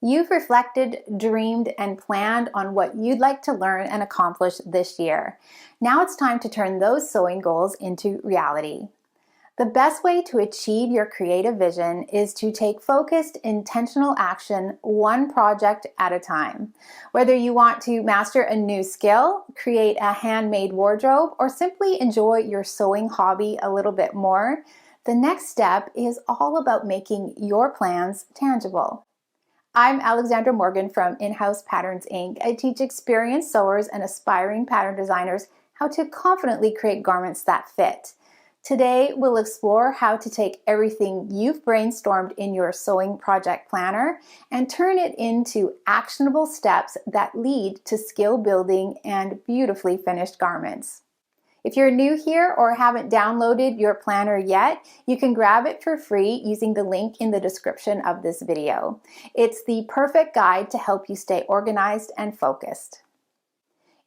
You've reflected, dreamed, and planned on what you'd like to learn and accomplish this year. Now it's time to turn those sewing goals into reality. The best way to achieve your creative vision is to take focused, intentional action one project at a time. Whether you want to master a new skill, create a handmade wardrobe, or simply enjoy your sewing hobby a little bit more, the next step is all about making your plans tangible. I'm Alexandra Morgan from In-House Patterns Inc. I teach experienced sewers and aspiring pattern designers how to confidently create garments that fit. Today, we'll explore how to take everything you've brainstormed in your sewing project planner and turn it into actionable steps that lead to skill building and beautifully finished garments. If you're new here or haven't downloaded your planner yet, you can grab it for free using the link in the description of this video. It's the perfect guide to help you stay organized and focused.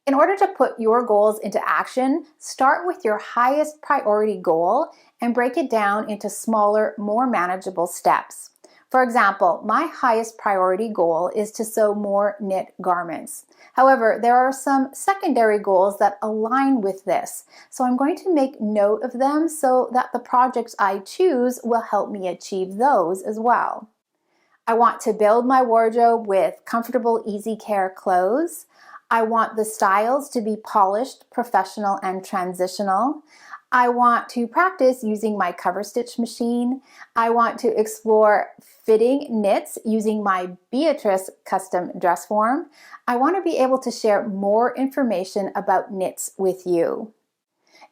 In order to put your goals into action, start with your highest priority goal and break it down into smaller, more manageable steps. For example, my highest priority goal is to sew more knit garments. However, there are some secondary goals that align with this, so I'm going to make note of them so that the projects I choose will help me achieve those as well. I want to build my wardrobe with comfortable, easy care clothes. I want the styles to be polished, professional, and transitional. I want to practice using my cover stitch machine. I want to explore fitting knits using my Beatrice custom dress form. I want to be able to share more information about knits with you.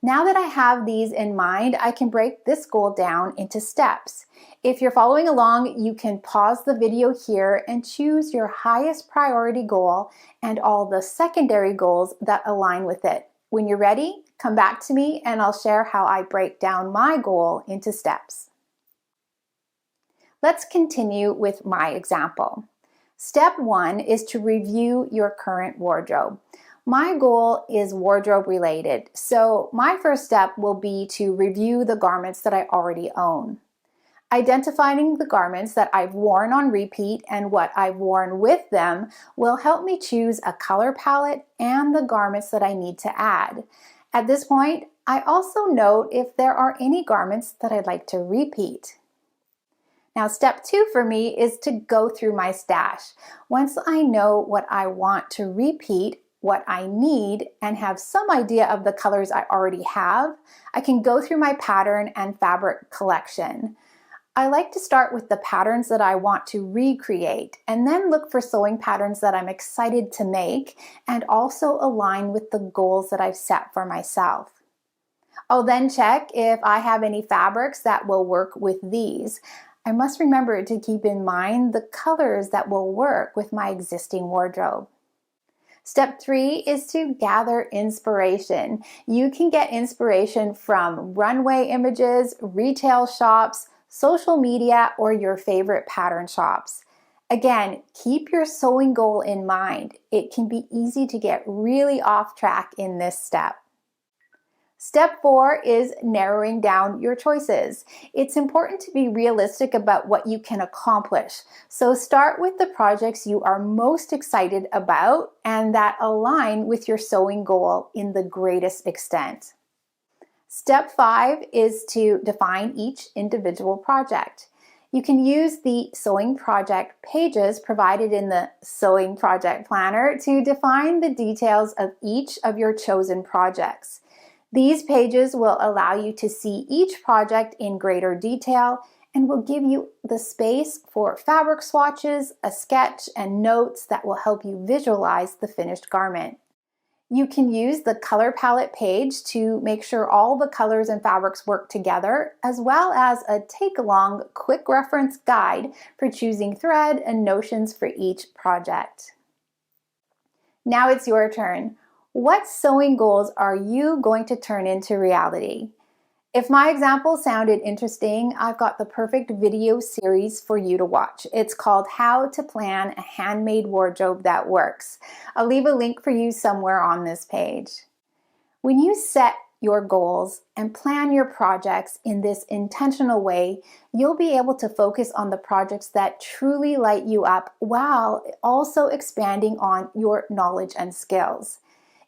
Now that I have these in mind, I can break this goal down into steps. If you're following along, you can pause the video here and choose your highest priority goal and all the secondary goals that align with it. When you're ready, come back to me and I'll share how I break down my goal into steps. Let's continue with my example. Step 1 is to review your current wardrobe. My goal is wardrobe related, so my first step will be to review the garments that I already own. Identifying the garments that I've worn on repeat and what I've worn with them will help me choose a color palette and the garments that I need to add. At this point, I also note if there are any garments that I'd like to repeat. Now, step 2 for me is to go through my stash. Once I know what I want to repeat, what I need, and have some idea of the colors I already have, I can go through my pattern and fabric collection. I like to start with the patterns that I want to recreate and then look for sewing patterns that I'm excited to make and also align with the goals that I've set for myself. I'll then check if I have any fabrics that will work with these. I must remember to keep in mind the colors that will work with my existing wardrobe. Step 3 is to gather inspiration. You can get inspiration from runway images, retail shops, social media, or your favorite pattern shops. Again, keep your sewing goal in mind. It can be easy to get really off track in this step. Step 4 is narrowing down your choices. It's important to be realistic about what you can accomplish. So start with the projects you are most excited about and that align with your sewing goal in the greatest extent. Step 5 is to define each individual project. You can use the sewing project pages provided in the sewing project planner to define the details of each of your chosen projects. These pages will allow you to see each project in greater detail and will give you the space for fabric swatches, a sketch, and notes that will help you visualize the finished garment. You can use the color palette page to make sure all the colors and fabrics work together, as well as a take-along quick reference guide for choosing thread and notions for each project. Now it's your turn. What sewing goals are you going to turn into reality? If my example sounded interesting, I've got the perfect video series for you to watch. It's called How to Plan a Handmade Wardrobe That Works. I'll leave a link for you somewhere on this page. When you set your goals and plan your projects in this intentional way, you'll be able to focus on the projects that truly light you up while also expanding on your knowledge and skills.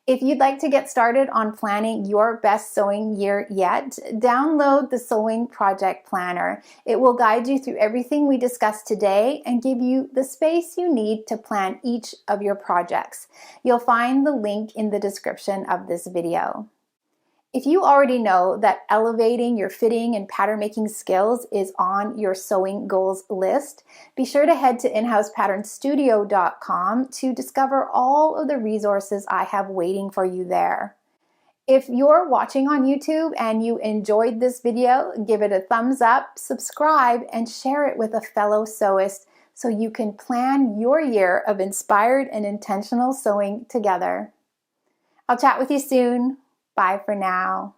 If you'd like to get started on planning your best sewing year yet, download the Sewing Project Planner. It will guide you through everything we discussed today and give you the space you need to plan each of your projects. You'll find the link in the description of this video. If you already know that elevating your fitting and pattern making skills is on your sewing goals list, be sure to head to inhousepatternstudio.com to discover all of the resources I have waiting for you there. If you're watching on YouTube and you enjoyed this video, give it a thumbs up, subscribe, and share it with a fellow sewist so you can plan your year of inspired and intentional sewing together. I'll chat with you soon. Bye for now.